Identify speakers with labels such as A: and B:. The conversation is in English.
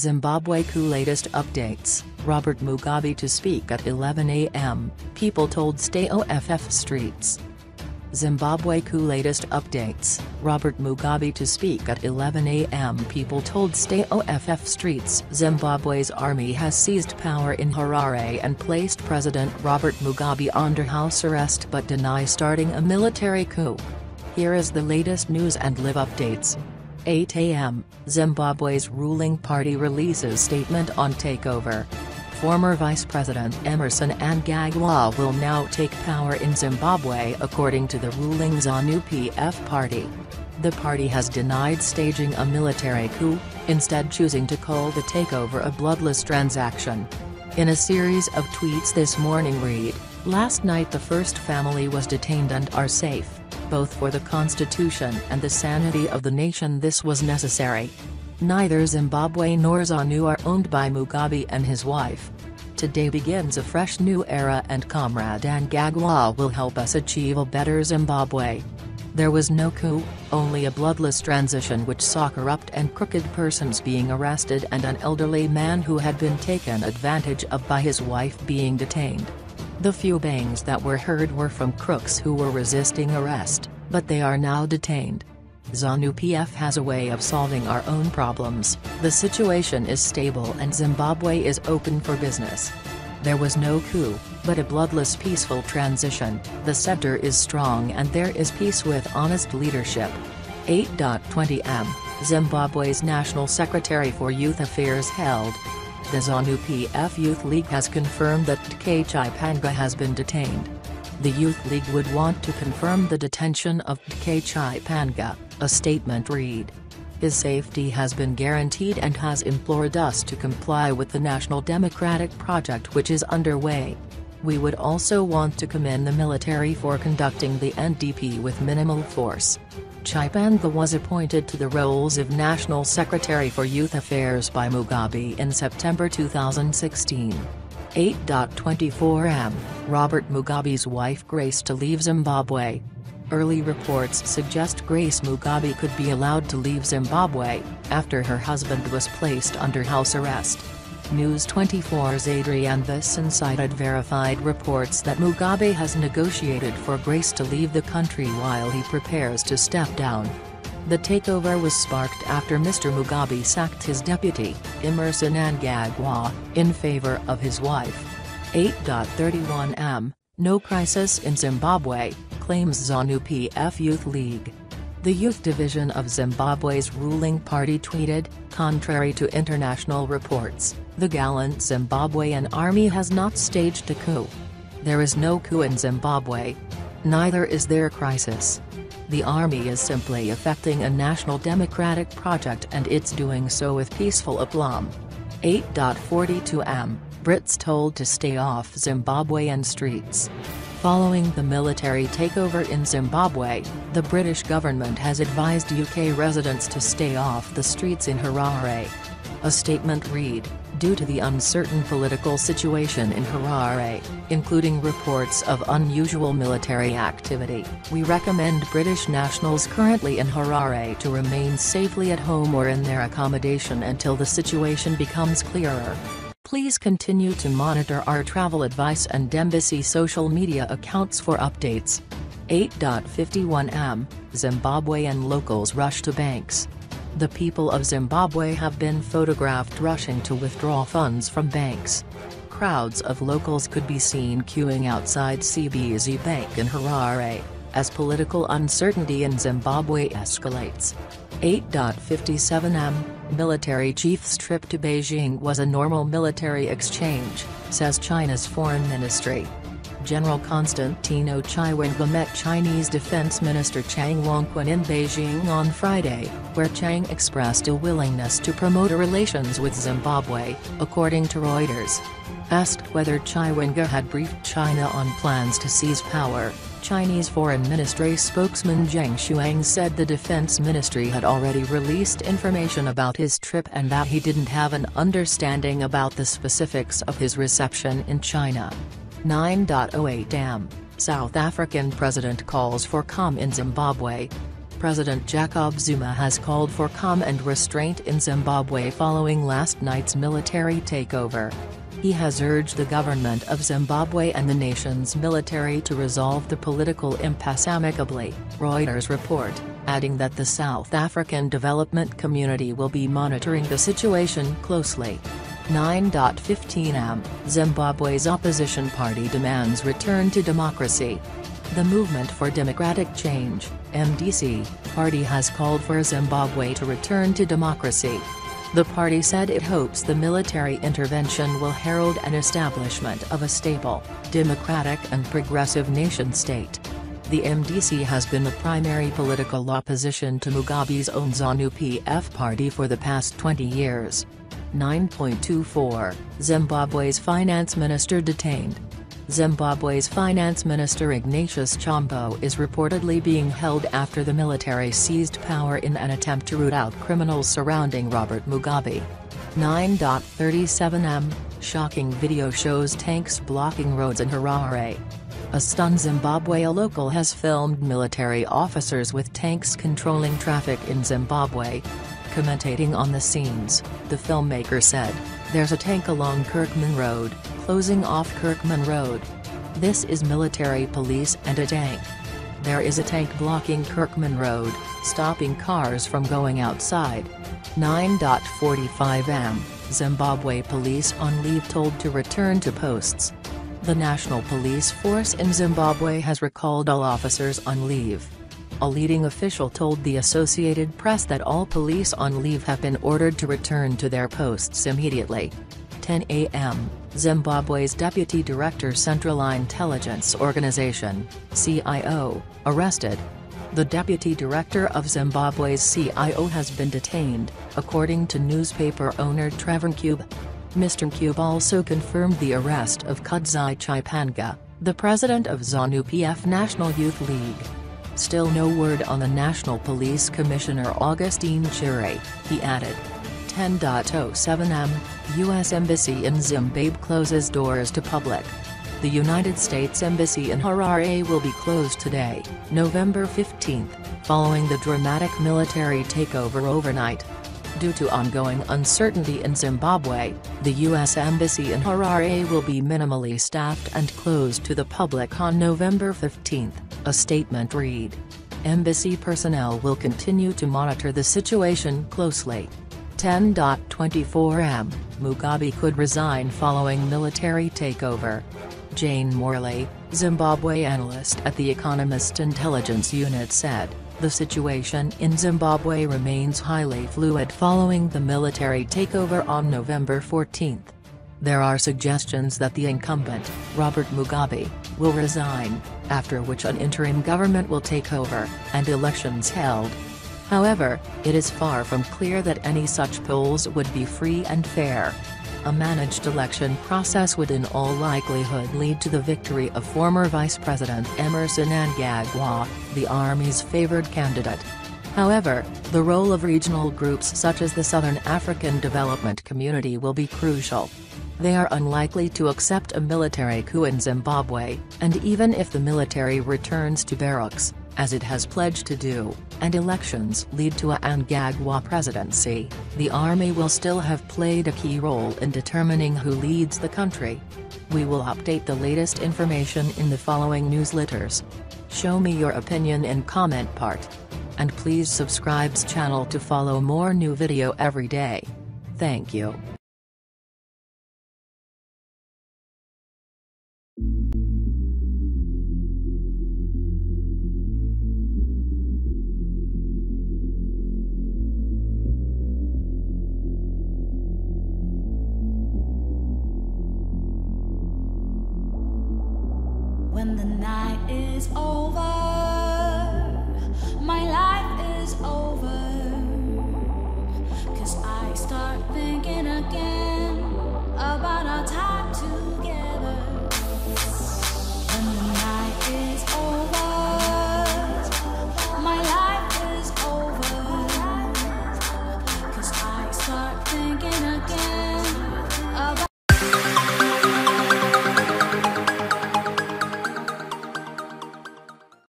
A: Zimbabwe coup latest updates, Robert Mugabe to speak at 11 a.m., people told Stay OFF Streets. Zimbabwe coup latest updates, Robert Mugabe to speak at 11 a.m. People told Stay OFF Streets. Zimbabwe's army has seized power in Harare and placed President Robert Mugabe under house arrest but denies starting a military coup. Here is the latest news and live updates. 8 a.m., Zimbabwe's ruling party releases statement on takeover. Former Vice President Emmerson Mnangagwa will now take power in Zimbabwe according to the ruling ZANU-PF party. The party has denied staging a military coup, instead choosing to call the takeover a bloodless transaction. In a series of tweets this morning read, "Last night the first family was detained and are safe. Both for the constitution and the sanity of the nation this was necessary. Neither Zimbabwe nor ZANU are owned by Mugabe and his wife. Today begins a fresh new era and Comrade Mnangagwa will help us achieve a better Zimbabwe. There was no coup, only a bloodless transition which saw corrupt and crooked persons being arrested and an elderly man who had been taken advantage of by his wife being detained. The few bangs that were heard were from crooks who were resisting arrest, but they are now detained. ZANU-PF has a way of solving our own problems. The situation is stable and Zimbabwe is open for business. There was no coup, but a bloodless peaceful transition. The center is strong and there is peace with honest leadership." 8:20 am, Zimbabwe's National Secretary for Youth Affairs held. The ZANU-PF Youth League has confirmed that T.K. Chipanga has been detained. The Youth League would want to confirm the detention of T.K. Chipanga, a statement read. "His safety has been guaranteed and has implored us to comply with the National Democratic Project which is underway. We would also want to commend the military for conducting the NDP with minimal force." Chipanga was appointed to the roles of National Secretary for Youth Affairs by Mugabe in September 2016. 8:24 am, Robert Mugabe's wife Grace to leave Zimbabwe. Early reports suggest Grace Mugabe could be allowed to leave Zimbabwe, after her husband was placed under house arrest. News 24's Adrian Visson cited verified reports that Mugabe has negotiated for Grace to leave the country while he prepares to step down. The takeover was sparked after Mr. Mugabe sacked his deputy, Emmerson Mnangagwa, in favor of his wife. 8:31 am, no crisis in Zimbabwe, claims ZANU-PF Youth League. The youth division of Zimbabwe's ruling party tweeted, "Contrary to international reports, the gallant Zimbabwean army has not staged a coup. There is no coup in Zimbabwe. Neither is there crisis. The army is simply effecting a national democratic project and it's doing so with peaceful aplomb." 8:42 am, Brits told to stay off Zimbabwean streets. Following the military takeover in Zimbabwe, the British government has advised UK residents to stay off the streets in Harare. A statement read, "Due to the uncertain political situation in Harare, including reports of unusual military activity, we recommend British nationals currently in Harare to remain safely at home or in their accommodation until the situation becomes clearer. Please continue to monitor our travel advice and embassy social media accounts for updates." 8:51 am, Zimbabwean locals rush to banks. The people of Zimbabwe have been photographed rushing to withdraw funds from banks. Crowds of locals could be seen queuing outside CBZ Bank in Harare, as political uncertainty in Zimbabwe escalates. 8:57 am, military chief's trip to Beijing was a normal military exchange, says China's foreign ministry. General Constantino Chiwenga met Chinese Defense Minister Chang Wangquan in Beijing on Friday, where Chang expressed a willingness to promote relations with Zimbabwe, according to Reuters. Asked whether Chiwenga had briefed China on plans to seize power, Chinese Foreign Ministry spokesman Zhang Shuang said the Defense Ministry had already released information about his trip and that he didn't have an understanding about the specifics of his reception in China. 9:08 am, South African president calls for calm in Zimbabwe. President Jacob Zuma has called for calm and restraint in Zimbabwe following last night's military takeover. He has urged the government of Zimbabwe and the nation's military to resolve the political impasse amicably, Reuters report, adding that the South African development community will be monitoring the situation closely. 9:15 am, Zimbabwe's opposition party demands return to democracy. The Movement for Democratic Change, MDC, party has called for Zimbabwe to return to democracy. The party said it hopes the military intervention will herald an establishment of a stable, democratic and progressive nation-state. The MDC has been the primary political opposition to Mugabe's own ZANU-PF party for the past 20 years. 9.24, Zimbabwe's finance minister detained. Zimbabwe's finance minister Ignatius Chombo is reportedly being held after the military seized power in an attempt to root out criminals surrounding Robert Mugabe. 9:37 am, shocking video shows tanks blocking roads in Harare. A stunned Zimbabwe local has filmed military officers with tanks controlling traffic in Zimbabwe. Commentating on the scenes, the filmmaker said, "There's a tank along Kirkman Road, closing off Kirkman Road. This is military police and a tank. There is a tank blocking Kirkman Road, stopping cars from going outside." 9:45 am, Zimbabwe police on leave told to return to posts. The National Police Force in Zimbabwe has recalled all officers on leave. A leading official told the Associated Press that all police on leave have been ordered to return to their posts immediately. 10 am, Zimbabwe's Deputy Director Central Intelligence Organization, CIO, arrested. The Deputy Director of Zimbabwe's CIO has been detained, according to newspaper owner Trevor Cube. Mr. Cube also confirmed the arrest of Kudzai Chipanga, the president of ZANU-PF National Youth League. Still no word on the National Police Commissioner Augustine Chire, he added. 10:07 am, U.S. Embassy in Zimbabwe closes doors to public. The United States Embassy in Harare will be closed today, November 15, following the dramatic military takeover overnight. Due to ongoing uncertainty in Zimbabwe, the U.S. Embassy in Harare will be minimally staffed and closed to the public on November 15, a statement read. Embassy personnel will continue to monitor the situation closely. 10:24 am, Mugabe could resign following military takeover. Jane Morley, Zimbabwe analyst at The Economist Intelligence Unit said, "The situation in Zimbabwe remains highly fluid following the military takeover on November 14. There are suggestions that the incumbent, Robert Mugabe, will resign, after which an interim government will take over, and elections held. However, it is far from clear that any such polls would be free and fair. A managed election process would in all likelihood lead to the victory of former Vice President Emmerson Mnangagwa, the army's favored candidate. However, the role of regional groups such as the Southern African Development Community will be crucial. They are unlikely to accept a military coup in Zimbabwe, and even if the military returns to barracks, as it has pledged to do, and elections lead to a Mnangagwa presidency, the army will still have played a key role in determining who leads the country. We will update the latest information in the following newsletters. Show me your opinion in comment part. And please subscribe to channel to follow more new video every day. Thank you.
B: When the night is over